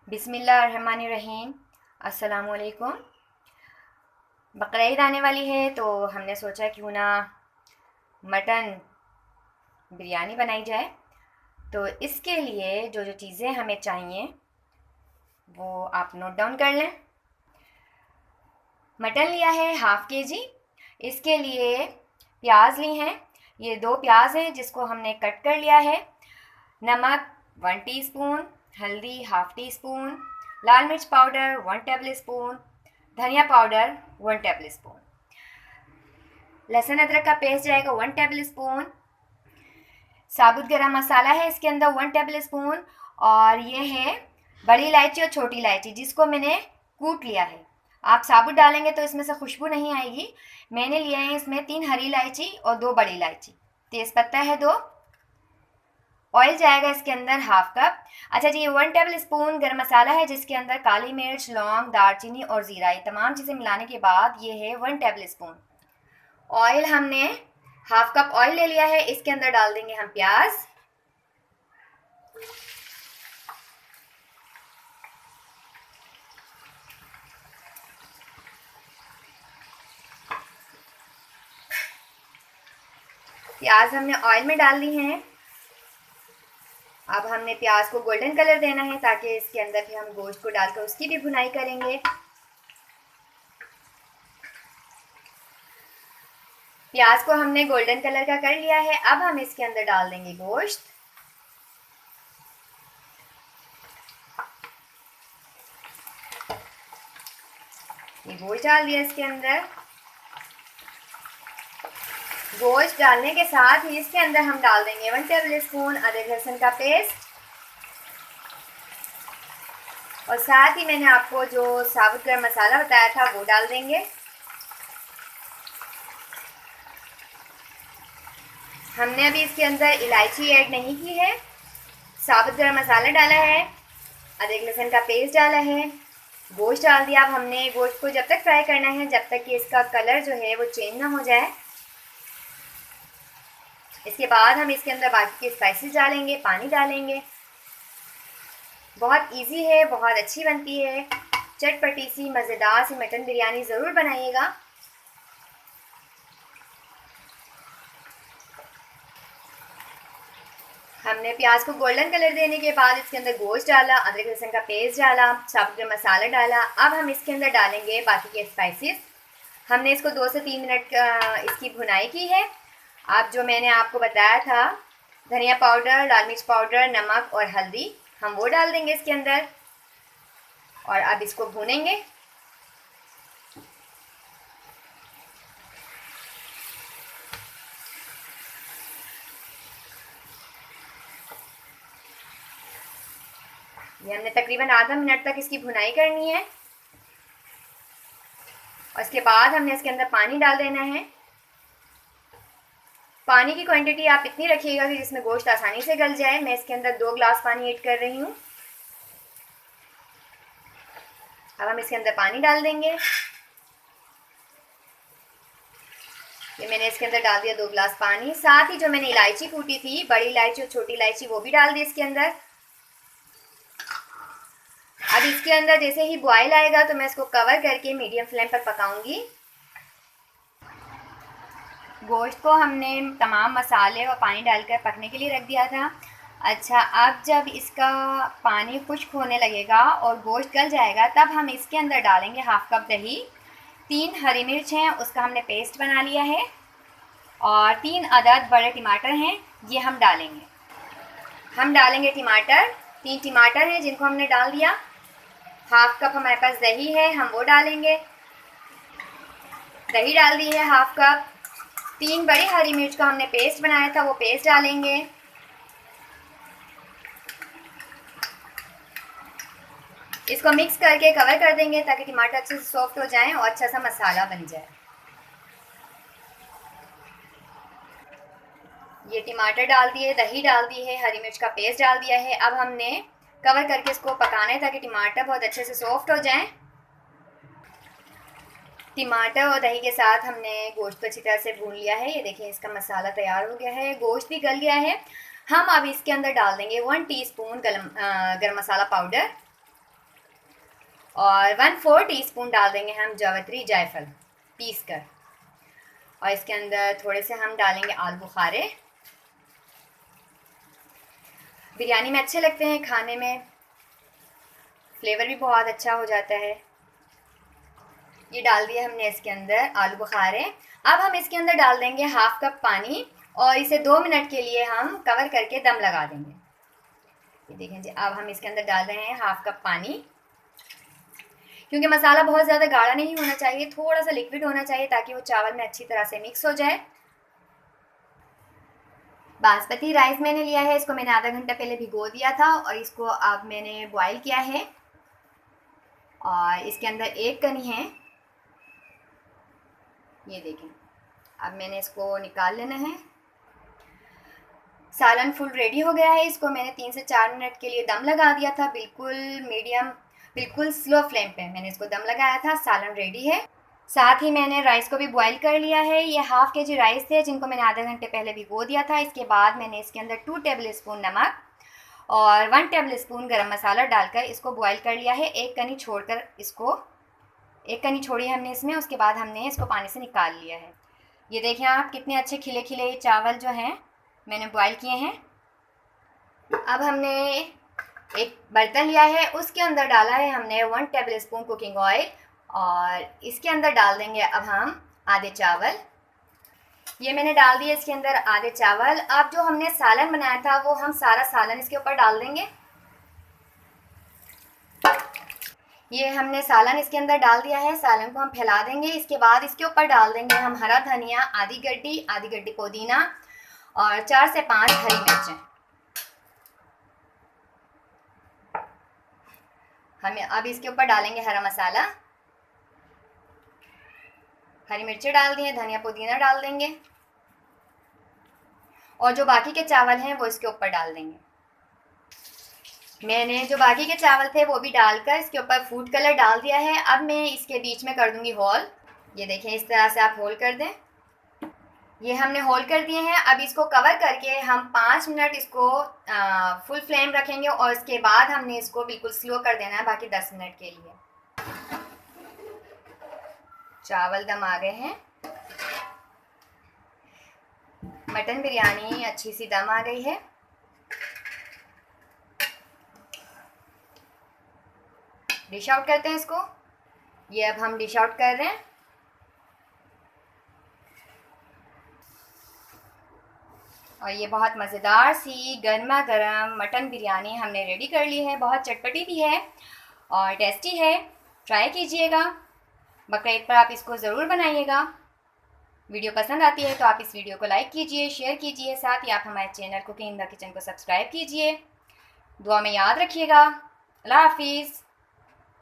बिस्मिल्लाहिर्रहमानिर्रहीम। अस्सलामुअलैकुम। बकरीद आने वाली है तो हमने सोचा क्यों ना मटन बिरयानी बनाई जाए। तो इसके लिए जो जो चीज़ें हमें चाहिए वो आप नोट डाउन कर लें। मटन लिया है 1/2 kg। इसके लिए प्याज ली हैं, ये 2 प्याज हैं जिसको हमने कट कर लिया है। नमक 1 टीस्पून, हल्दी 1/2 टीस्पून, लाल मिर्च पाउडर 1 टेबल स्पून, धनिया पाउडर 1 टेबल स्पून, लहसुन अदरक का पेस्ट जाएगा 1 टेबल स्पून, साबुत गरम मसाला है इसके अंदर 1 टेबल स्पून, और ये है बड़ी इलायची और छोटी इलायची जिसको मैंने कूट लिया है। आप साबुत डालेंगे तो इसमें से खुशबू नहीं आएगी। मैंने लिया है इसमें 3 हरी इलायची और 2 बड़ी इलायची, तेज़पत्ता है 2, ऑयल जाएगा इसके अंदर 1/2 कप। अच्छा जी, 1 टेबल स्पून गरम मसाला है जिसके अंदर काली मिर्च, लौंग, दालचीनी और ज़ीरा, ये तमाम चीज़ें मिलाने के बाद ये है 1 टेबल स्पून। ऑयल हमने 1/2 कप ऑयल ले लिया है, इसके अंदर डाल देंगे हम प्याज। प्याज हमने ऑयल में डाल दी हैं। अब हमने प्याज को गोल्डन कलर देना है ताकि इसके अंदर भी हम गोश्त को डालकर उसकी भी भुनाई करेंगे। प्याज को हमने गोल्डन कलर का कर लिया है। अब हम इसके अंदर डाल देंगे गोश्त। ये गोश्त डाल दिया इसके अंदर। गोश्त डालने के साथ ही इसके अंदर हम डाल देंगे 1 टेबल स्पून अदरक लहसुन का पेस्ट, और साथ ही मैंने आपको जो साबुत गरम मसाला बताया था वो डाल देंगे। हमने अभी इसके अंदर इलायची ऐड नहीं की है, साबुत गरम मसाला डाला है, अदरक लहसुन का पेस्ट डाला है, गोश्त डाल दिया। अब हमने गोश्त को जब तक फ्राई करना है जब तक कि इसका कलर जो है वो चेंज ना हो जाए। इसके बाद हम इसके अंदर बाकी के स्पाइसेस डालेंगे, पानी डालेंगे। बहुत इजी है, बहुत अच्छी बनती है, चटपटी सी मज़ेदार सी मटन बिरयानी ज़रूर बनाइएगा। हमने प्याज को गोल्डन कलर देने के बाद इसके अंदर गोश्त डाला, अदरक लहसुन का पेस्ट डाला, साबुत गरम मसाला डाला। अब हम इसके अंदर डालेंगे बाकी के स्पाइसेस। हमने इसको 2 से 3 मिनट इसकी भुनाई की है। अब जो मैंने आपको बताया था धनिया पाउडर, लाल मिर्च पाउडर, नमक और हल्दी, हम वो डाल देंगे इसके अंदर और अब इसको भूनेंगे। ये हमने तकरीबन आधा मिनट तक इसकी भुनाई करनी है और इसके बाद हमने इसके अंदर पानी डाल देना है। पानी की क्वांटिटी आप इतनी रखिएगा कि जिसमें गोश्त आसानी से गल जाए। मैं इसके अंदर 2 गिलास पानी ऐड कर रही हूँ। अब हम इसके अंदर पानी डाल देंगे। ये मैंने इसके अंदर डाल दिया 2 गिलास पानी। साथ ही जो मैंने इलायची कूटी थी, बड़ी इलायची और छोटी इलायची, वो भी डाल दी इसके अंदर। अब इसके अंदर जैसे ही बॉयल आएगा तो मैं इसको कवर करके मीडियम फ्लेम पर पकाऊंगी। गोश्त को हमने तमाम मसाले और पानी डालकर पकने के लिए रख दिया था। अच्छा, अब जब इसका पानी खुश्क होने लगेगा और गोश्त गल जाएगा तब हम इसके अंदर डालेंगे 1/2 कप दही, 3 हरी मिर्च हैं उसका हमने पेस्ट बना लिया है, और 3 अदद बड़े टमाटर हैं, ये हम डालेंगे। हम डालेंगे टमाटर, 3 टमाटर हैं जिनको हमने डाल दिया। 1/2 कप हमारे पास दही है, हम वो डालेंगे। दही डाल दी है 1/2 कप। 3 बड़ी हरी मिर्च का हमने पेस्ट बनाया था, वो पेस्ट डालेंगे। इसको मिक्स करके कवर कर देंगे ताकि टमाटर अच्छे से सॉफ्ट हो जाएं और अच्छा सा मसाला बन जाए। ये टमाटर डाल दिए, दही डाल दी है, हरी मिर्च का पेस्ट डाल दिया है। अब हमने कवर करके इसको पकाना है ताकि टमाटर बहुत अच्छे से सॉफ्ट हो जाएं। टमाटर और दही के साथ हमने गोश्त को अच्छी तरह से भून लिया है। ये देखिए इसका मसाला तैयार हो गया है, गोश्त भी गल गया है। हम अब इसके अंदर डाल देंगे 1 टीस्पून गरम मसाला पाउडर, और 1/4 टीस्पून डाल देंगे हम जावित्री जायफल पीस कर। और इसके अंदर थोड़े से हम डालेंगे आलू बुखारे। बिरयानी में अच्छे लगते हैं खाने में, फ्लेवर भी बहुत अच्छा हो जाता है। ये डाल दिया हमने इसके अंदर आलू बुखारे। अब हम इसके अंदर डाल देंगे 1/2 कप पानी और इसे 2 मिनट के लिए हम कवर करके दम लगा देंगे। ये देखें जी, अब हम इसके अंदर डाल रहे हैं 1/2 कप पानी। क्योंकि मसाला बहुत ज़्यादा गाढ़ा नहीं होना चाहिए, थोड़ा सा लिक्विड होना चाहिए ताकि वो चावल में अच्छी तरह से मिक्स हो जाए। बासमती राइस मैंने लिया है, इसको मैंने आधा घंटा पहले भिगो दिया था और इसको अब मैंने बॉईल किया है। और इसके अंदर 1 कनी है, ये देखें। अब मैंने इसको निकाल लेना है। सालन फुल रेडी हो गया है। इसको मैंने 3 से 4 मिनट के लिए दम लगा दिया था, बिल्कुल मीडियम, बिल्कुल स्लो फ्लेम पे मैंने इसको दम लगाया था। सालन रेडी है। साथ ही मैंने राइस को भी बॉईल कर लिया है। ये 1/2 kg राइस थे जिनको मैंने आधे घंटे पहले भिगो दिया था। इसके बाद मैंने इसके अंदर 2 टेबलस्पून नमक और 1 टेबलस्पून गरम मसाला डालकर इसको बॉईल कर लिया है। 1 कनी छोड़कर इसको, 1 कनी छोड़ी हमने इसमें, उसके बाद हमने इसको पानी से निकाल लिया है। ये देखें आप, कितने अच्छे खिले खिले चावल जो हैं मैंने बॉईल किए हैं। अब हमने एक बर्तन लिया है, उसके अंदर डाला है हमने 1 टेबलस्पून कुकिंग ऑयल और इसके अंदर डाल देंगे अब हम आधे चावल। ये मैंने डाल दिए इसके अंदर आधे चावल। अब जो हमने सालन बनाया था वो हम सारा सालन इसके ऊपर डाल देंगे। ये हमने सालन इसके अंदर डाल दिया है। सालन को हम फैला देंगे। इसके बाद इसके ऊपर डाल देंगे हम हरा धनिया, आधी गड्डी पुदीना और 4 से 5 हरी मिर्चें। हमें अब इसके ऊपर डालेंगे हरा मसाला, हरी मिर्चें डाल दिए, धनिया पुदीना डाल देंगे और जो बाकी के चावल हैं वो इसके ऊपर डाल देंगे। मैंने जो बाकी के चावल थे वो भी डालकर इसके ऊपर फूड कलर डाल दिया है। अब मैं इसके बीच में कर दूंगी होल। ये देखें, इस तरह से आप होल कर दें। ये हमने होल कर दिए हैं। अब इसको कवर करके हम 5 मिनट इसको फुल फ्लेम रखेंगे और इसके बाद हमने इसको बिल्कुल स्लो कर देना है बाकी 10 मिनट के लिए। चावल दम आ गए हैं। मटन बिरयानी अच्छी सी दम आ गई है। डिश आउट करते हैं इसको। ये अब हम डिश आउट कर रहे हैं। और ये बहुत मज़ेदार सी गर्मा गर्म मटन बिरयानी हमने रेडी कर ली है। बहुत चटपटी भी है और टेस्टी है। ट्राई कीजिएगा। बकरा ईद पर आप इसको ज़रूर बनाइएगा। वीडियो पसंद आती है तो आप इस वीडियो को लाइक कीजिए, शेयर कीजिए। साथ ही आप हमारे channel cooking in the kitchen को सब्सक्राइब कीजिए। दुआ में याद रखिएगा। अल्लाह हाफिज़।